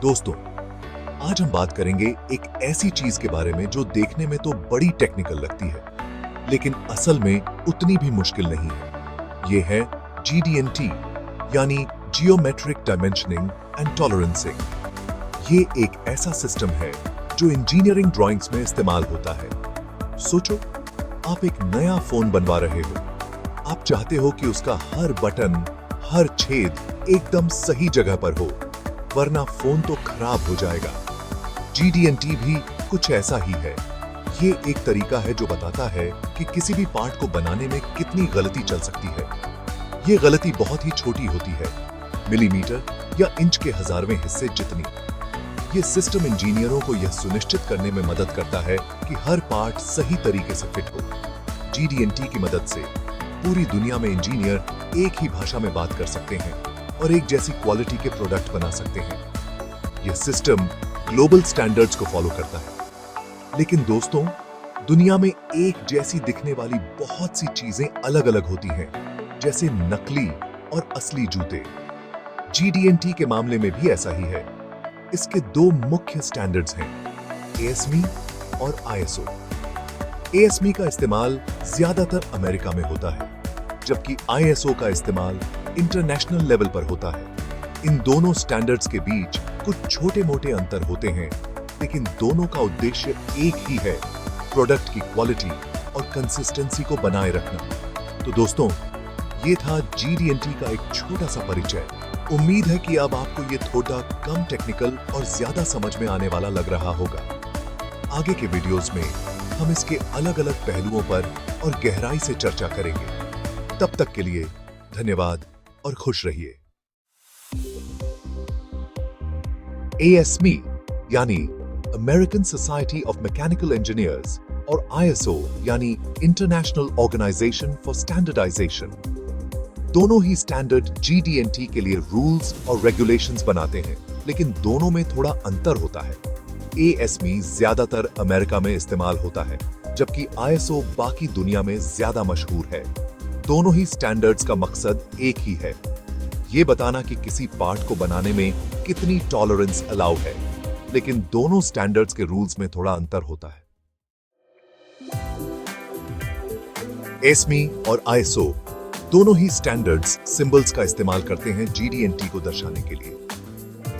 दोस्तों, आज हम बात करेंगे एक ऐसी चीज के बारे में जो देखने में तो बड़ी टेक्निकल लगती है, लेकिन असल में उतनी भी मुश्किल नहीं है। ये है GD&T, यानी जियोमेट्रिक डायमेंशनिंग एंड टॉलरेंसिंग। ये एक ऐसा सिस्टम है जो इंजीनियरिंग ड्राइंग्स में इस्तेमाल होता है। सोचो, आप एक नया फोन बनवा रहे हो। आप चाहते हो कि उसका हर बटन, हर छेद एकदम सही जगह पर हो, वरना फोन तो खराब हो जाएगा। GD&T भी कुछ ऐसा ही है। ये एक तरीका है जो बताता है कि किसी भी पार्ट को बनाने में कितनी गलती चल सकती है। ये गलती बहुत ही छोटी होती है, मिलीमीटर या इंच के हजारवें हिस्से जितनी। ये सिस्टम इंजीनियरों को यह सुनिश्चित करने में मदद करता है कि हर पार्ट सही तरीके से फिट हो। GD&T की मदद से पूरी दुनिया में इंजीनियर एक ही भाषा में बात कर सकते हैं और एक जैसी क्वालिटी के प्रोडक्ट बना सकते हैं। यह सिस्टम ग्लोबल स्टैंडर्ड्स को फॉलो करता है। लेकिन दोस्तों, दुनिया में एक जैसी दिखने वाली बहुत सी चीजें अलग अलग होती हैं, जैसे नकली और असली जूते। GD&T के मामले में भी ऐसा ही है। इसके दो मुख्य स्टैंडर्ड्स हैं, ASME और ISO। ASME का इस्तेमाल ज्यादातर अमेरिका में होता है, जबकि ISO का इस्तेमाल इंटरनेशनल लेवल पर होता है। इन दोनों स्टैंडर्ड्स के बीच कुछ छोटे मोटे अंतर होते हैं, लेकिन दोनों का उद्देश्य एक ही है, प्रोडक्ट की क्वालिटी और कंसिस्टेंसी को बनाए रखना। तो दोस्तों, ये था GD&T का एक छोटा सा परिचय। उम्मीद है कि अब आपको ये थोड़ा कम टेक्निकल और ज्यादा समझ में आने वाला लग रहा होगा। आगे के वीडियोस में हम इसके अलग अलग पहलुओं पर और गहराई से चर्चा करेंगे। तब तक के लिए धन्यवाद और खुश रहिए। ASME यानी American society of mechanical engineers और ISO यानी इंटरनेशनल ऑर्गेनाइजेशन फॉर स्टैंडर्डाइजेशन, दोनों ही स्टैंडर्ड GD&T के लिए रूल्स और रेगुलेशंस बनाते हैं, लेकिन दोनों में थोड़ा अंतर होता है। ASME ज्यादातर अमेरिका में इस्तेमाल होता है, जबकि ISO बाकी दुनिया में ज्यादा मशहूर है। दोनों ही स्टैंडर्ड्स का मकसद एक ही है, ये बताना कि किसी पार्ट को बनाने में कितनी टॉलरेंस अलाउ है, लेकिन दोनों स्टैंडर्ड्स के रूल्स में थोड़ा अंतर होता है। ASME और ISO दोनों ही स्टैंडर्ड्स सिंबल्स का इस्तेमाल करते हैं GD&T को दर्शाने के लिए।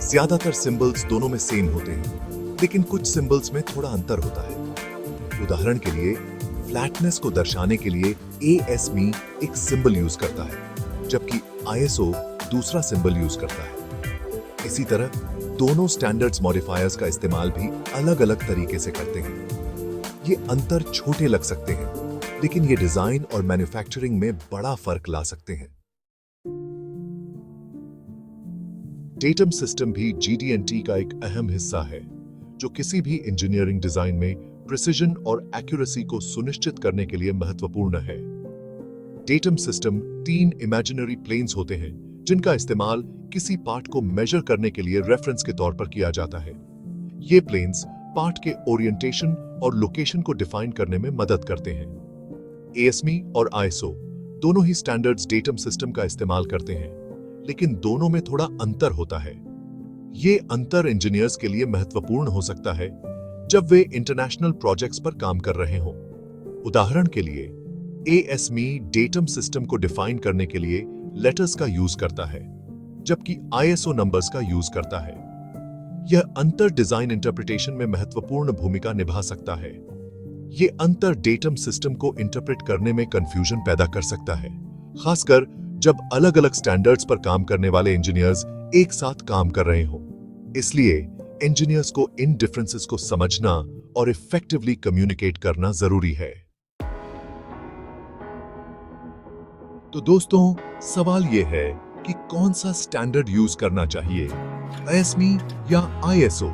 ज्यादातर सिंबल्स दोनों में सेम होते हैं, लेकिन कुछ सिंबल्स में थोड़ा अंतर होता है। उदाहरण के लिए, फ्लैटनेस को दर्शाने के लिए ASME एक सिंबल यूज करता है, जबकि ISO दूसरा सिंबल यूज करता है। इसी तरह दोनों स्टैंडर्ड्स मॉडिफायर्स का इस्तेमाल भी अलग अलग तरीके से करते हैं। ये अंतर छोटे लग सकते हैं, लेकिन ये डिजाइन और मैन्युफैक्चरिंग में बड़ा फर्क ला सकते हैं। डेटम सिस्टम भी GD&T का एक अहम हिस्सा है, जो किसी भी इंजीनियरिंग डिजाइन में प्रिसिजन और एक्यूरेसी को सुनिश्चित करने के लिए महत्वपूर्ण है। डेटम सिस्टम 3 इमेजिनरी प्लेन्स होते हैं, जिनका इस्तेमाल किसी पार्ट को मेजर करने के लिए रेफरेंस के तौर पर किया जाता है। ये प्लेन्स पार्ट के ओरिएंटेशन और लोकेशन को डिफाइन करने में मदद करते हैं। ASME और ISO दोनों ही स्टैंडर्ड्स डेटम सिस्टम का इस्तेमाल करते हैं, लेकिन दोनों में थोड़ा अंतर होता है। ये अंतर इंजीनियर्स के लिए महत्वपूर्ण हो सकता है जब वे इंटरनेशनल प्रोजेक्ट्स पर काम कर रहे हों। उदाहरण के लिए, ASME डेटम सिस्टम को डिफाइन करने के लिए लेटर्स का यूज करता है, जबकि ISO नंबर्स का यूज करता है। यह अंतर डिजाइन इंटरप्रिटेशन में महत्वपूर्ण भूमिका निभा सकता है। ये अंतर डेटम सिस्टम को इंटरप्रेट करने में कंफ्यूजन पैदा कर सकता है, खासकर जब अलग अलग स्टैंडर्ड्स पर काम करने वाले इंजीनियर्स एक साथ काम कर रहे हों। इसलिए इंजीनियर्स को इन डिफरेंसेस को समझना और इफेक्टिवली कम्युनिकेट करना जरूरी है। तो दोस्तों, सवाल यह है कि कौन सा स्टैंडर्ड यूज करना चाहिए, ASME या ISO?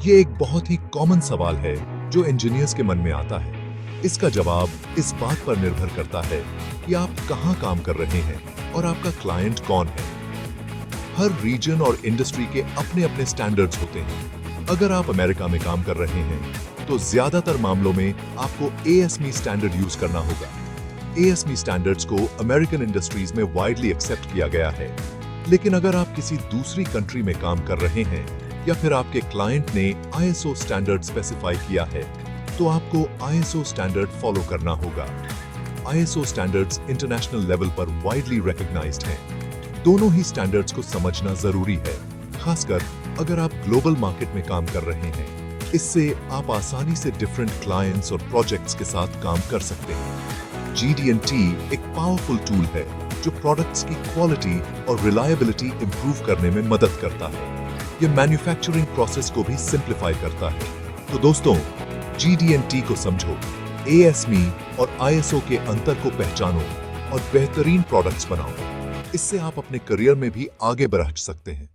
ये एक बहुत ही कॉमन सवाल है जो इंजीनियर्स के मन में आता है। इसका जवाब इस बात पर निर्भर करता है कि आप कहां काम कर रहे हैं और आपका क्लाइंट कौन है। हर रीजन और इंडस्ट्री के अपने अपने स्टैंडर्ड्स होते हैं। अगर आप अमेरिका में काम कर रहे हैं तो ज्यादातर मामलों में आपको ASME स्टैंडर्ड यूज करना होगा। ASME स्टैंडर्ड्स को अमेरिकन इंडस्ट्रीज में वाइडली एक्सेप्ट किया गया है, लेकिन अगर आप किसी दूसरी कंट्री में काम कर रहे हैं या फिर आपके क्लाइंट ने ISO स्टैंडर्ड स्पेसिफाई किया है, तो आपको ISO स्टैंडर्ड फॉलो करना होगा। ISO स्टैंडर्ड्स इंटरनेशनल लेवल पर वाइडली रिकॉग्नाइज्ड हैं। दोनों ही स्टैंडर्ड्स को समझना जरूरी है, खासकर अगर आप ग्लोबल मार्केट में काम कर रहे हैं। इससे आप आसानी से डिफरेंट क्लाइंट्स और प्रोजेक्ट्स के साथ काम कर सकते हैं। GD&T एक पावरफुल टूल है जो प्रोडक्ट्स की क्वालिटी और रिलायबिलिटी इंप्रूव करने में मदद करता है। यह मैन्युफैक्चरिंग प्रोसेस को भी सिंप्लीफाई करता है। तो दोस्तों, GD&T को समझो, ASME और ISO के अंतर को पहचानो और बेहतरीन प्रोडक्ट्स बनाओ। इससे आप अपने करियर में भी आगे बढ़ सकते हैं।